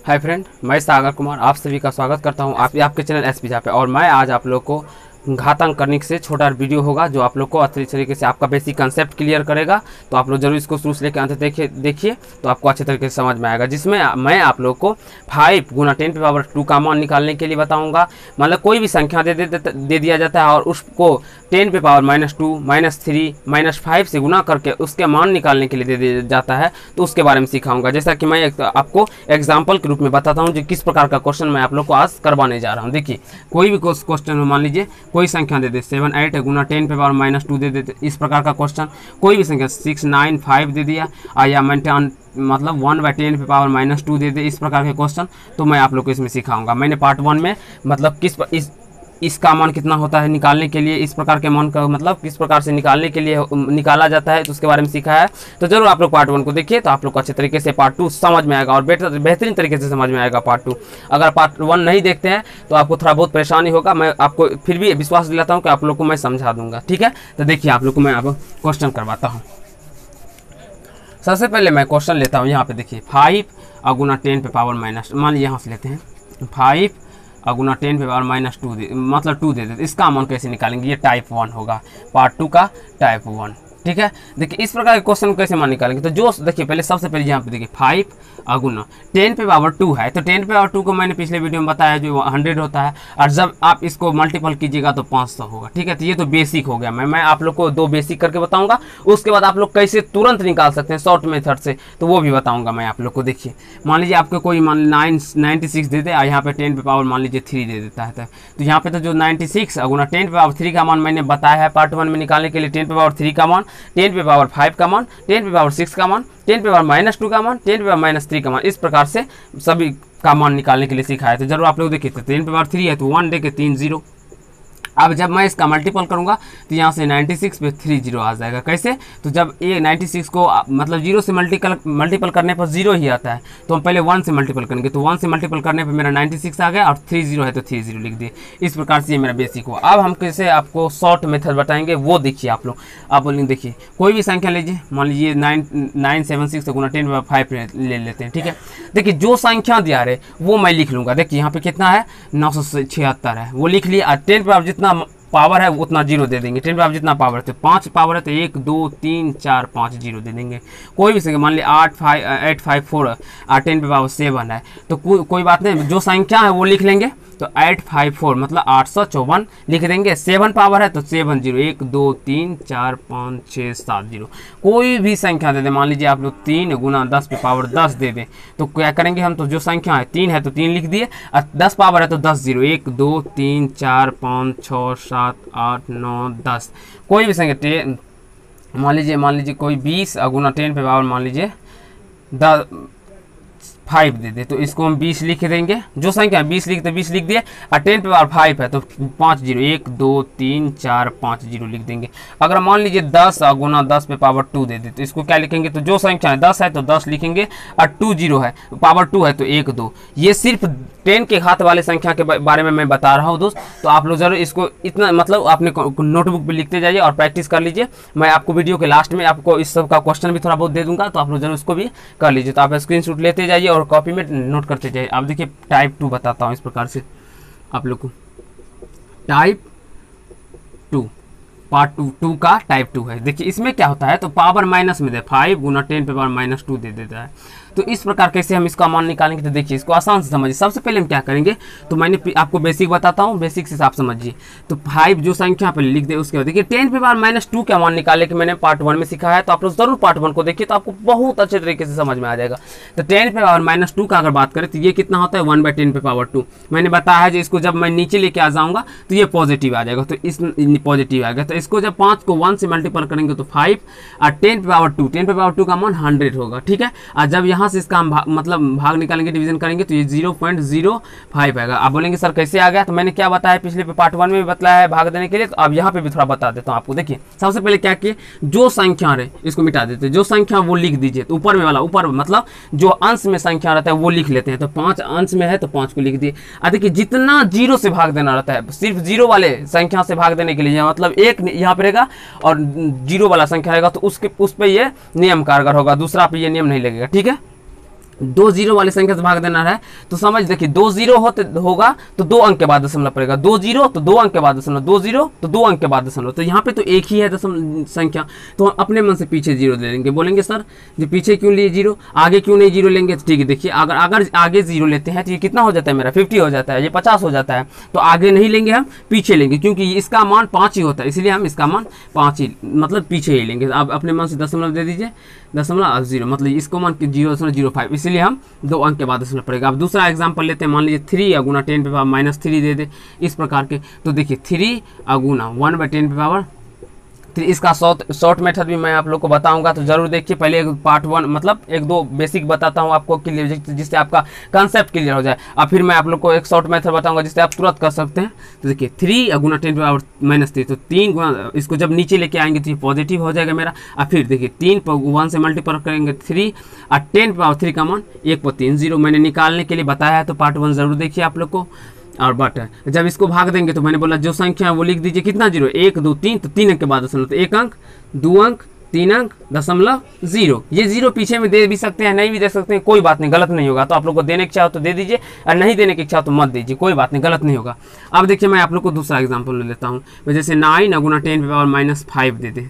Hi friend, मैं सागर कुमार आप सभी का स्वागत करता हूं आपके चैनल एसपी पे। और मैं आज आप लोग को घातांक करने से छोटा वीडियो होगा जो आप लोग को अच्छी तरीके से आपका बेसिक कंसेप्ट क्लियर करेगा। तो आप लोग जरूर इसको शुरू से लेकर अंत देखिए तो आपको अच्छे तरीके से समझ में आएगा। जिसमें मैं आप लोग को 5 गुना 10 पावर 2 का मान निकालने के लिए बताऊंगा। मतलब कोई भी संख्या दे दिया जाता है और उसको 10 पे पावर -2, -3, -5 से गुना करके उसके मान निकालने के लिए दे दिया जाता है। तो उसके बारे में सिखाऊंगा। जैसा कि मैं आपको एग्जाम्पल के रूप में बताता हूँ जो किस प्रकार का क्वेश्चन मैं आप लोग को आज करवाने जा रहा हूँ। देखिए, कोई भी क्वेश्चन मान लीजिए कोई संख्या दे दे 7, 8 गुना 10 पे पावर -2 दे देते, इस प्रकार का क्वेश्चन। कोई भी संख्या 6, 9, 5 दे दिया या मतलब 1/10 पे पावर -2 दे दे, इस प्रकार के क्वेश्चन तो मैं आप लोग को इसमें सिखाऊंगा। मैंने पार्ट 1 में मतलब इसका मान कितना होता है निकालने के लिए, इस प्रकार के मान का मतलब किस प्रकार से निकालने के लिए निकाला जाता है तो उसके बारे में सीखा है। तो जरूर आप लोग पार्ट 1 को देखिए तो आप लोग को अच्छे तरीके से पार्ट 2 समझ में आएगा और बेहतरीन तरीके से समझ में आएगा पार्ट 2। अगर पार्ट 1 नहीं देखते हैं तो आपको थोड़ा बहुत परेशानी होगा। मैं आपको फिर भी विश्वास दिलाता हूँ कि आप लोग को मैं समझा दूंगा। ठीक है, तो देखिए आप लोग को मैं अब क्वेश्चन करवाता हूँ। सबसे पहले मैं क्वेश्चन लेता हूँ। यहाँ पे देखिए 5 गुना 10 पे पावर माइनस, मान लीजिए यहाँ से लेते हैं 5 गुना 10 पे पावर -2 मतलब 2 दे देते। इसका मान कैसे निकालेंगे? ये टाइप 1 होगा, पार्ट 2 का टाइप 1। ठीक है, देखिए इस प्रकार के क्वेश्चन कैसे मान निकालेंगे। तो जो देखिए पहले सबसे पहले यहाँ पे देखिए 5 गुना 10 पे पावर 2 है तो 10 पे पावर 2 को मैंने पिछले वीडियो में बताया जो 100 होता है और जब आप इसको मल्टीपल कीजिएगा तो 500 होगा। ठीक है, तो ये तो बेसिक हो गया। मैं आप लोग को 2 बेसिक करके बताऊंगा। उसके बाद आप लोग कैसे तुरंत निकाल सकते हैं शॉर्ट मेथड से तो वो भी बताऊंगा मैं आप लोग को। देखिए मान लीजिए आपको कोई 96 दे दे और यहाँ पे 10 पे पावर मान लीजिए 3 दे देता है तो यहाँ पे तो जो 96 गुना 10 पे पावर 3 का मान मैंने बताया है पार्ट 1 में निकालने के लिए 10 पे पावर 3 का मान, 10 पे पावर 5 का मान, 10 पे पावर 6 का मान, 10 पे पावर -2 का मान, 10 पे पावर -3 का मान, इस प्रकार से सभी का मान निकालने के लिए सिखाया। तो जरूर आप लोग देखिए 10 पे पावर 3 है तो 1 देके 3 0। अब जब मैं इसका मल्टीपल करूंगा तो यहाँ से 96 पे 3 0 आ जाएगा। कैसे? तो जब ये 96 को मतलब 0 से मल्टीपल करने पर 0 ही आता है तो हम पहले 1 से मल्टीपल करेंगे तो 1 से मल्टीपल करने पर मेरा 96 आ गया और 3 0 है तो 3 0 लिख दिए। इस प्रकार से ये मेरा बेसिक हुआ। अब हम कैसे आपको शॉर्ट मेथड बताएंगे वो देखिए आप लोग। आप बोलेंगे देखिए कोई भी संख्या लीजिए, मान लीजिए 976 गुना 10 पे 5 ले लेते हैं। ठीक है, देखिए जो संख्या दिया रहे वो मैं लिख लूँगा। देखिए यहाँ पे कितना है 976 है वो लिख लिया। 10 पे जितना पावर है उतना 0 दे देंगे। 10 पे जितना पावर है तो 5 पावर है तो 1 2 3 4 5 0 दे देंगे। कोई भी संख्या मान लीजिए 854 और 10 पे पावर 7 है तो कोई बात नहीं, जो संख्या है वो लिख लेंगे। तो 854 मतलब 854 लिख देंगे। 7 पावर है तो 7 0 1 2 3 4 5 6 7 0। कोई भी संख्या दे दे, मान लीजिए आप लोग 3 गुना 10 पे पावर 10 दे दें तो क्या करेंगे हम? तो जो संख्या है 3 है तो 3 लिख दिए और 10 पावर है तो 10 0 1 2 3 4 5 6 7 8 9 10। कोई भी संख्या मान लीजिए कोई 20 गुना 10 पे पावर मान लीजिए 5 दे दे तो इसको हम 20 लिख देंगे। जो संख्या 20 लिखते 20 लिख दिए और 10 पे पावर 5 है तो 5 0 1 2 3 4 5 0 लिख देंगे। अगर मान लीजिए 10 गुना 10 पे पावर 2 दे दे तो इसको क्या लिखेंगे? तो जो संख्या है 10 है तो 10 लिखेंगे और 2 0 है पावर 2 है तो 1 2। ये सिर्फ 10 के घात वाले संख्या के बारे में मैं बता रहा हूँ दोस्त। तो आप लोग जरूर इसको इतना मतलब अपने नोटबुक पे लिखते जाइए और प्रैक्टिस कर लीजिए। मैं आपको वीडियो के लास्ट में आपको इस सब का क्वेश्चन भी थोड़ा बहुत दे दूंगा तो आप लोग जरूर इसको भी कर लीजिए। तो आप स्क्रीनशॉट लेते जाइए और कॉपी में नोट करते जाइए। आप देखिए टाइप 2 बताता हूँ इस प्रकार से आप लोग को। टाइप 2 पार्ट 2 का टाइप 2 है। देखिए इसमें क्या होता है तो पावर माइनस में दे 5 गुना 10 पे पावर -2 दे देता है। तो इस प्रकार कैसे हम इसका मान निकालेंगे? तो देखिए इसको आसान से समझिए। सबसे पहले हम क्या करेंगे तो मैंने आपको बेसिक बताता हूँ, बेसिक से आप समझिए। तो 5 जो संख्या पहले लिख दे उसके बाद देखिए 10 पे पावर -2 का मान निकाले कि मैंने पार्ट 1 में सिखाया है। तो आप लोग जरूर पार्ट 1 को देखिए तो आपको बहुत अच्छे तरीके से समझ में आ जाएगा। तो 10 पे पावर -2 का अगर बात करें तो ये कितना होता है 1/10 पे पावर 2। मैंने बताया है जो इसको जब मैं नीचे लेके आ जाऊँगा तो ये पॉजिटिव आ जाएगा। तो इस पॉजिटिव आएगा तो इसको जब 5 को 1 से मल्टीपल करेंगे तो 5 और 10 पे पावर 2, 10 पे पावर 2 का मान 100 होगा। ठीक है, और जब यहाँ से इसका हम मतलब भाग निकालेंगे डिवीजन करेंगे तो ये 0.05 आएगा। आप बोलेंगे सर कैसे आ गया? तो मैंने क्या बताया पिछले पार्ट 1 में भी बताया है भाग देने के लिए। तो अब यहाँ पे भी थोड़ा बता देता हूँ आपको। देखिए सबसे पहले क्या किए, जो संख्या रहे इसको मिटा देते, जो संख्या वो लिख दीजिए। तो ऊपर में वाला ऊपर मतलब जो अंश में संख्या रहता है वो लिख लेते हैं। तो 5 अंश में है तो 5 को लिख दिए। देखिए जितना 0 से भाग देना रहता है, सिर्फ 0 वाले संख्या से भाग देने के लिए मतलब 1 यहाँ पे रहेगा और 0 वाला संख्या रहेगा तो उस पर ये नियम कारगर होगा, दूसरा पे ये नियम नहीं लगेगा। ठीक है, दो जीरो वाली संख्या से भाग देना है तो समझ देखिए, दो जीरो होगा तो 2 अंक के बाद दशमलव पड़ेगा, 2 जीरो तो 2 अंक के बाद दशमलव, 2 जीरो तो 2 अंक के बाद दशमलव। तो यहाँ पे तो एक ही है दशमलव संख्या, तो हम अपने मन से पीछे जीरो ले लेंगे। बोलेंगे सर जो पीछे क्यों लिए जीरो, आगे क्यों नहीं जीरो लेंगे? तो ठीक है, देखिए अगर आगे जीरो लेते हैं तो ये कितना हो जाता है मेरा 50 हो जाता है, ये 50 हो जाता है। तो आगे नहीं लेंगे, हम पीछे लेंगे, क्योंकि इसका मान 5 ही होता है, इसलिए हम इसका मान 5 ही मतलब पीछे ही लेंगे। आप अपने मन से दशमलव दे दीजिए, दशमलव जीरो मतलब इसको मान के 0.05, इसलिए हम 2 अंक के बाद दशमलव पड़ेगा। अब दूसरा एग्जांपल लेते हैं, मान लीजिए 3 अगुना 10 पे पावर -3 दे दे इस प्रकार के। तो देखिए 3 अगुना 1/10 पे पावर 3, इसका शॉर्ट मेथड भी मैं आप लोग को बताऊंगा, तो जरूर देखिए। पहले पार्ट 1 मतलब 1-2 बेसिक बताता हूं आपको क्लियर, जिससे आपका कंसेप्ट क्लियर हो जाए, और फिर मैं आप लोग को एक शॉर्ट मेथड बताऊंगा जिससे आप तुरंत कर सकते हैं। तो देखिए 3 अगुना 10 पे पावर -3, तो 3 गुना इसको जब नीचे लेके आएंगे तो ये पॉजिटिव हो जाएगा मेरा। और फिर देखिए 3 पर 1 से मल्टीप्लाई करेंगे 3, और 10 पे पावर 3 का मान 1/3 0 मैंने निकालने के लिए बताया है, तो पार्ट 1 जरूर देखिए आप लोग को। और बट जब इसको भाग देंगे तो मैंने बोला जो संख्या है वो लिख दीजिए, कितना जीरो, 1 2 3, तो 3 अंक के बाद दशमलव, तो 1 अंक 2 अंक 3 अंक दशमलव 0। ये जीरो पीछे में दे भी सकते हैं, नहीं भी दे सकते हैं, कोई बात नहीं, गलत नहीं होगा। तो आप लोग को देने की इच्छा हो तो दे दीजिए, और नहीं देने की इच्छा हो तो मत दीजिए, कोई बात नहीं, गलत नहीं होगा। अब देखिए मैं आप लोग को दूसरा एग्जाम्पल ले लेता हूँ, जैसे 9 अगुना 10 पे पावर -5 दे दे।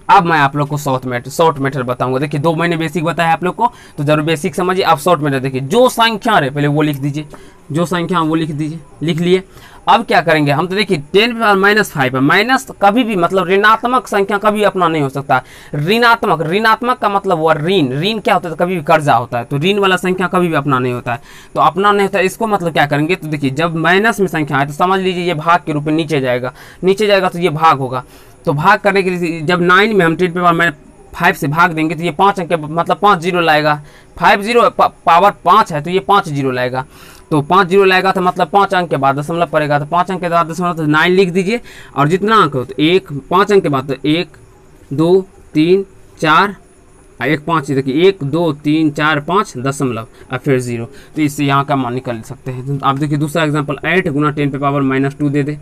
अब मैं आप लोग को शॉर्ट मेथड बताऊंगा। देखिए 2 महीने बेसिक बताया आप लोग को, तो जरूर बेसिक समझिए। आप शॉर्ट मेथड देखिए, जो संख्या रहे पहले वो लिख दीजिए, जो संख्या वो लिख दीजिए, लिख लिए। अब क्या करेंगे हम, तो देखिए 10 पे पावर -5 है, माइनस कभी भी मतलब ऋणात्मक संख्या कभी अपना नहीं हो सकता। ऋणात्मक का मतलब वो ऋण क्या होता है, तो कभी भी कर्जा होता है, तो ऋण वाला संख्या कभी भी अपना नहीं होता है, तो अपना नहीं होता है। इसको मतलब क्या करेंगे, तो देखिए जब माइनस में संख्या है तो समझ लीजिए ये भाग के रूप में नीचे जाएगा, तो ये भाग होगा। तो भाग करने के लिए जब 9 में हम 10 पे पावर 5 से भाग देंगे तो ये 5 अंक मतलब 5 जीरो लाएगा, 5 जीरो पावर 5 है तो ये 5 जीरो लाएगा, तो 5 जीरो लाएगा तो मतलब 5 अंक के बाद दशमलव पड़ेगा, तो 5 अंक के बाद दशमलव, तो 9 लिख दीजिए। और जितना अंक हो तो 5 अंक के बाद तो 1 2 3 4 1 5, देखिए 1 2 3 4 5 दशमलव और फिर 0, तो इससे यहाँ का मान निकल सकते हैं। तो आप देखिए दूसरा एग्जांपल 8 गुना 10 पे पावर -2 दे दे,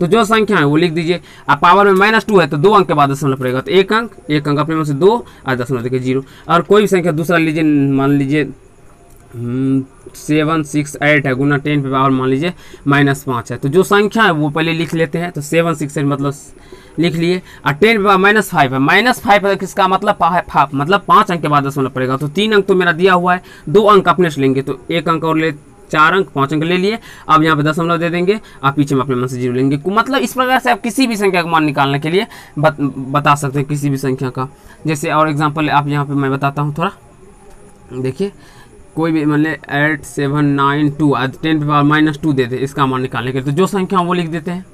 तो जो संख्या है वो लिख दीजिए। अब पावर में -2 है तो 2 अंक के बाद दशमलव पड़ेगा, तो 1 अंक अपने में से 2 और दशमलव देखिए 0। और कोई भी संख्या दूसरा लीजिए, मान लीजिए 7 6 8 है गुना 10 पे पावर मान लीजिए -5 है, तो जो संख्या है वो पहले लिख लेते हैं। तो 7 6 8 मतलब लिख लिए, और 10 पे -5 है, -5 है किसका मतलब 5 अंक के बाद दशमलव पड़ेगा, तो 3 अंक तो मेरा दिया हुआ है, 2 अंक अपने से लेंगे, तो 1 अंक और ले 4 अंक 5 अंक ले लिए। अब यहाँ पे दशमलव दे देंगे, आप पीछे में अपने मन से 0 लेंगे। मतलब इस प्रकार से आप किसी भी संख्या का मान निकालने के लिए बता सकते हैं, किसी भी संख्या का। जैसे और एग्जांपल आप यहाँ पे मैं बताता हूँ थोड़ा, देखिए कोई भी मतलब 8 7 9 2 10 पे पावर -2 दे दे इसका मान निकालने के लिए, तो जो संख्या वो लिख देते हैं,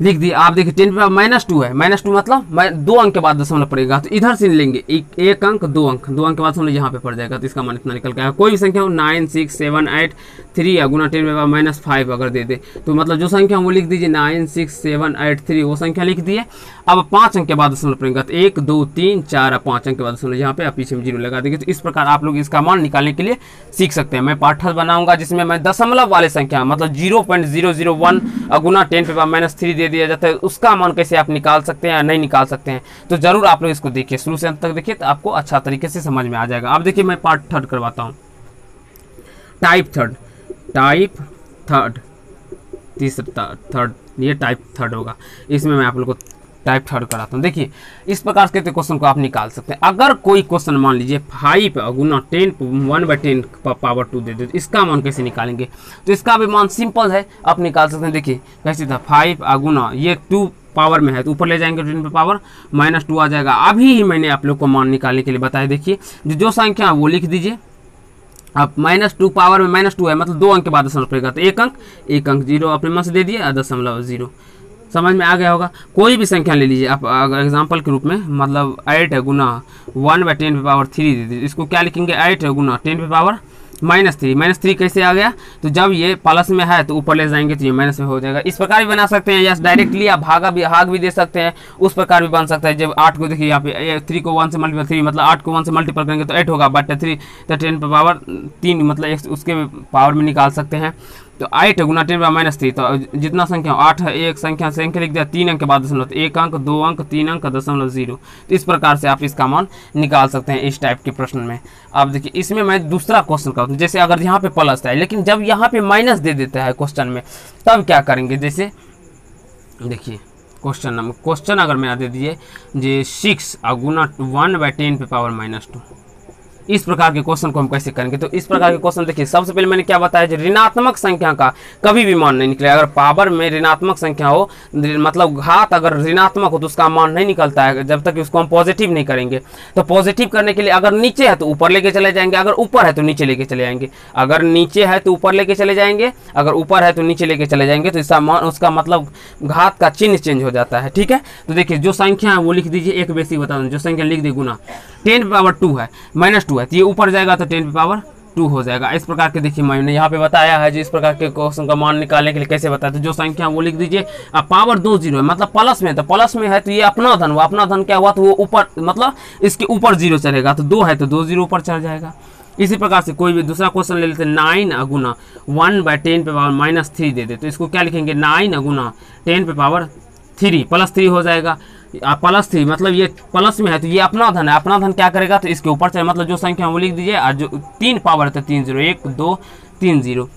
लिख दिए। आप देखिए 10 पे पावर -2 है, -2 मतलब 2 अंक के बाद दशमलव पड़ेगा, तो इधर से लेंगे 1 अंक 2 अंक के बाद दशमलव यहाँ पे पड़ जाएगा, तो इसका मान इतना निकल गया। कोई भी संख्या हो 9 6 7 8 3 गुना 10 पे पावर -5 अगर दे दे, तो मतलब जो संख्या वो लिख दीजिए 9 6 7 8 3 वो संख्या लिख दिए। अब 5 अंक के बाद दशमलव पड़ेगा, तो 1 2 3 4 और 5 अंक के बाद दशमलव यहाँ पे आप पीछे में 0 लगा देंगे। तो इस प्रकार आप लोग इसका मान निकालने के लिए सीख सकते हैं। मैं पाठ्यक्रम बनाऊंगा जिसमें मैं दशमलव वाले संख्या मतलब 0.001 गुना 10 पे पावर -3 दे दिया जाता है, उसका मान कैसे आप निकाल सकते हैं या नहीं निकाल सकते हैं। तो जरूर आप लोग इसको देखिए, शुरू से अंत तक देखिए, तो आपको अच्छा तरीके से समझ में आ जाएगा। अब देखिए मैं पार्ट 3 करवाता हूँ, टाइप थर्ड तीसरा ये टाइप थर्ड होगा, इसमें मैं आप लोग को टाइप थर्ड कराता हूँ। देखिए इस प्रकार के क्वेश्चन को आप निकाल सकते हैं। अगर कोई क्वेश्चन मान लीजिए 5 गुना 10 1/10 पावर 2 दे दे, तो इसका मान कैसे निकालेंगे, तो इसका भी मान सिंपल है, आप निकाल सकते हैं। देखिए कैसे था, 5 गुना ये 2 पावर में है तो ऊपर ले जाएंगे 10 पे पावर -2 आ जाएगा। अभी ही मैंने आप लोग को मान निकालने के लिए बताया। देखिए जो संख्या वो लिख दीजिए। अब -2 पावर में -2 है मतलब 2 अंक के बाद दशमलव पड़ेगा, तो 1 अंक 0 अपने मन से दे दिए, दशमलव 0। समझ में आ गया होगा। कोई भी संख्या ले लीजिए आप अगर एग्जांपल के रूप में, मतलब 8 गुना 1/10 पे पावर 3 दे दीजिए, इसको क्या लिखेंगे 8 गुना 10 पे पावर -3 कैसे आ गया, तो जब ये प्लस में है तो ऊपर ले जाएंगे तो ये माइनस में हो जाएगा। इस प्रकार भी बना सकते हैं, या डायरेक्टली आप भाग भी दे सकते हैं, उस प्रकार भी बन सकता है। जब 8 को देखिए यहाँ पे 3 को 1 से मल्टीपल 3 मतलब 8 को 1 से मल्टीपल करेंगे तो 8 होगा, बट 3 तो 10 पे पावर 3 मतलब उसके पावर में निकाल सकते हैं। तो 8 गुना 10⁻³ तो जितना संख्या 8 है, एक संख्या लिख दिया, 3 अंक के बाद दशमलव, तो 1 अंक 2 अंक 3 अंक 0.0। तो इस प्रकार से आप इसका मान निकाल सकते हैं इस टाइप के प्रश्न में। अब देखिए इसमें मैं दूसरा क्वेश्चन करता हूँ, जैसे अगर यहाँ पे प्लस है लेकिन जब यहाँ पे माइनस दे देता है क्वेश्चन में, तब क्या करेंगे। जैसे देखिए क्वेश्चन अगर मेरा दे दीजिए जे 6 गुना 1/10⁻², इस प्रकार के क्वेश्चन को हम कैसे करेंगे। तो इस प्रकार के क्वेश्चन देखिए, सबसे पहले मैंने क्या बताया, जो ऋणात्मक संख्या का कभी भी मान नहीं निकलेगा। अगर पावर में ऋणात्मक संख्या हो, मतलब घात अगर ऋणात्मक हो तो उसका मान नहीं निकलता है जब तक उसको हम पॉजिटिव नहीं करेंगे। तो पॉजिटिव करने के लिए अगर नीचे है तो ऊपर लेके चले जाएंगे, अगर ऊपर है तो नीचे लेके चले जाएंगे, अगर नीचे है तो ऊपर लेके चले जाएंगे, अगर ऊपर है तो नीचे लेके चले जाएंगे। तो इसका मान, उसका मतलब घात का चिन्ह चेंज हो जाता है। ठीक है, तो देखिए जो संख्या है वो लिख दीजिए, एक बेसिक बता दूँ, जो संख्या लिख दी गुना 10⁻² है -2 है, तो ये ऊपर जाएगा तो 10⁻² हो जाएगा। इस प्रकार के देखिए मैंने यहाँ पे बताया है, जो इस प्रकार के क्वेश्चन का मान निकालने के लिए कैसे बताया। तो जो संख्या वो लिख दीजिए। अब पावर 2 0 है, मतलब प्लस में, तो प्लस में है तो ये अपना धन हुआ, अपना धन क्या हुआ, तो वो ऊपर, मतलब इसके ऊपर 0 चलेगा, तो 2 है तो 2 0 ऊपर चढ़ जाएगा। इसी प्रकार से कोई भी दूसरा क्वेश्चन ले लेते हैं, 9 गुना 1/10⁻³ दे दे, तो इसको क्या लिखेंगे, 9 गुना 10⁻³ +3 हो जाएगा। +3 मतलब ये प्लस में है तो ये अपना धन है, अपना धन क्या करेगा, तो इसके ऊपर चले, मतलब जो संख्या वो लिख दीजिए। और जो 3 पावर है तो 3 0, 1 2 3 0।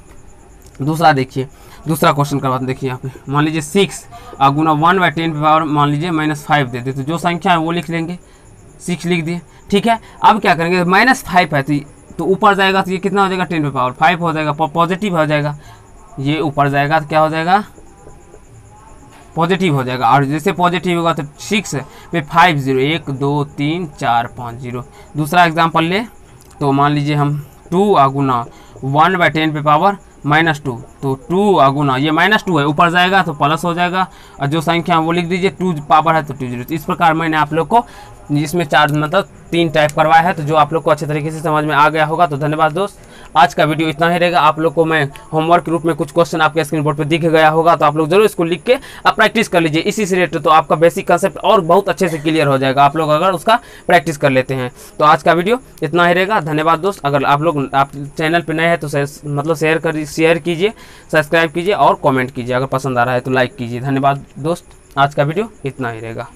दूसरा देखिए, दूसरा क्वेश्चन का बात देखिए यहाँ पे, मान लीजिए 6 गुना 1/10⁻, मान लीजिए -5 दे दे, तो जो संख्या है वो लिख लेंगे, 6 लिख दिए। ठीक है, अब क्या करेंगे, -5 है तो ऊपर जाएगा तो ये कितना हो जाएगा, 10⁻5 हो जाएगा, पॉजिटिव हो जाएगा, ये ऊपर जाएगा तो क्या हो जाएगा, पॉजिटिव हो जाएगा। और जैसे पॉजिटिव होगा तो 6 पे 5 0, 1 2 3 4 5 0। दूसरा एग्जांपल ले तो मान लीजिए हम 2 गुना 1/10⁻², तो 2 गुना ये -2 है, ऊपर जाएगा तो प्लस हो जाएगा, और जो संख्या वो लिख दीजिए, 2 पावर है तो 2 0। इस प्रकार मैंने आप लोग को जिसमें 4 मतलब 3 टाइप करवाया है, तो जो आप लोग को अच्छे तरीके से समझ में आ गया होगा। तो धन्यवाद दोस्त, आज का वीडियो इतना ही रहेगा। आप लोग को मैं होमवर्क के रूप में कुछ क्वेश्चन आपके स्क्रीन बोर्ड पर दिख गया होगा, तो आप लोग जरूर इसको लिख के आप प्रैक्टिस कर लीजिए। इसी से रिलेटेड तो आपका बेसिक कंसेप्ट और बहुत अच्छे से क्लियर हो जाएगा, आप लोग अगर उसका प्रैक्टिस कर लेते हैं। तो आज का वीडियो इतना ही रहेगा। धन्यवाद दोस्त। अगर आप चैनल पर नए हैं तो शेयर कीजिए, सब्सक्राइब कीजिए और कमेंट कीजिए। अगर पसंद आ रहा है तो लाइक कीजिए। धन्यवाद दोस्त, आज का वीडियो इतना ही रहेगा।